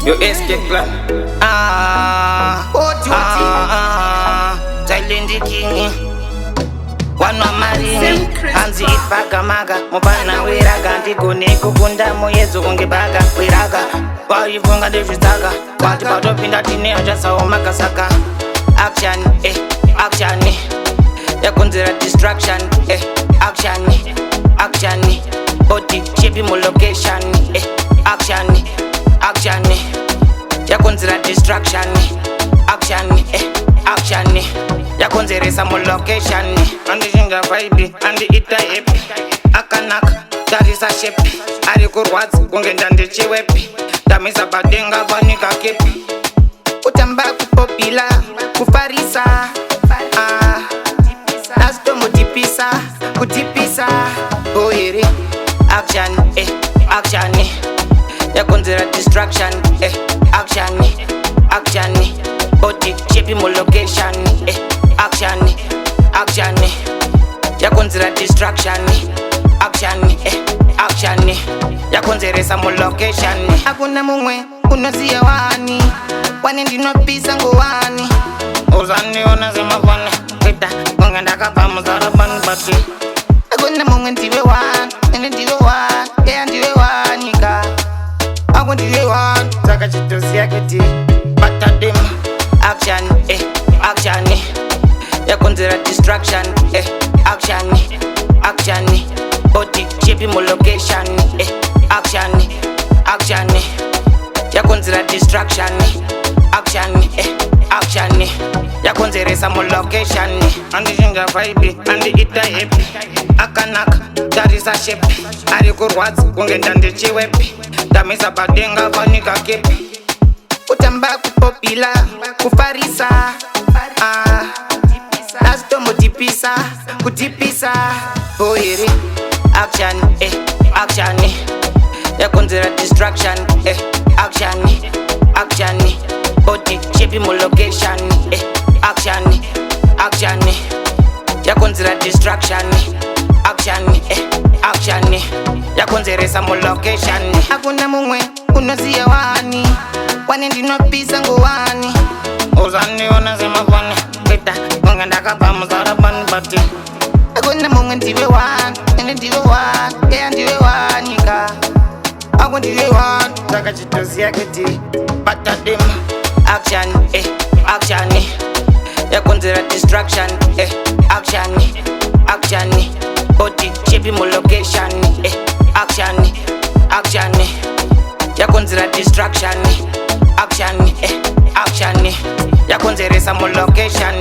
Yo escape plan. Silent king. One of marini. Hanzi ipaga maga. Mubana wiraga. Ndigone kukunda moyezo konge baga. Wiraga. Waifunga devitaga. Wati pato pinda tine ajasa omakasaka. Action, action. Yakunzira distraction, action, action. Body shape mo location, action, action. Yakunzira distraction, action, action. Yakunzira mo location. Andi jinga vibe, andi ita happy. Akanak, that is a shape. Ari kurwatsi kungenda ndichiwepi. Tamisa badenga banika kepi. Utamba kupopila, kufarisa. Nasto mutipisa, kutipisa. Boyere, action, action. Yakunzira distraction, action, action. Body shape mo location, action, action. Yakunzira distraction, action, action. Yakunzira mo location. Hakuna mumwe unoziya wani, wani ndinopisa ngowani. Uzani unazima vana, kita ngenda kapa mzara ban bati. Hakuna mumwe ndiwe wani, ndiwe wani, ndiwe wani ka. Hakuna ndiwe wani, saka chitosi yaketi, batadim. Action, action. Yakunzira distraction, action, action. Body shape mo location, action, action. Yakunzira distraction, action, action. Yakunzira mo location. Andi jinga vibe, andi ita happy. Akanak, that is a shape. Ari kurwatsi kungenda ndichiwepi. Tamisa badenga banika kepi. Utamba kupopila, kufarisa. Nasto mutipisa, kutipisa. Boyere, action, action. Yakunzira distraction, action, action. Body shape mo location, action, action. Yakunzira distraction, action, action. Yakunzira mo location. Hakuna mumwe unoziya wani, wani ndinopisa ngowani. Uzani unazima vana, kita ngenda kapa mzara ban bati. Hakuna mumwe ndiwe wani, ndiwe wani, ndiwe wani ka. Hakuna ndiwe wani, saka chitosi yaketi, batadim. Action, action. Yakunzira distraction, action, action. Body shape mo location, action, action. Yakunzira distraction, action, action. Yakunzira mo location.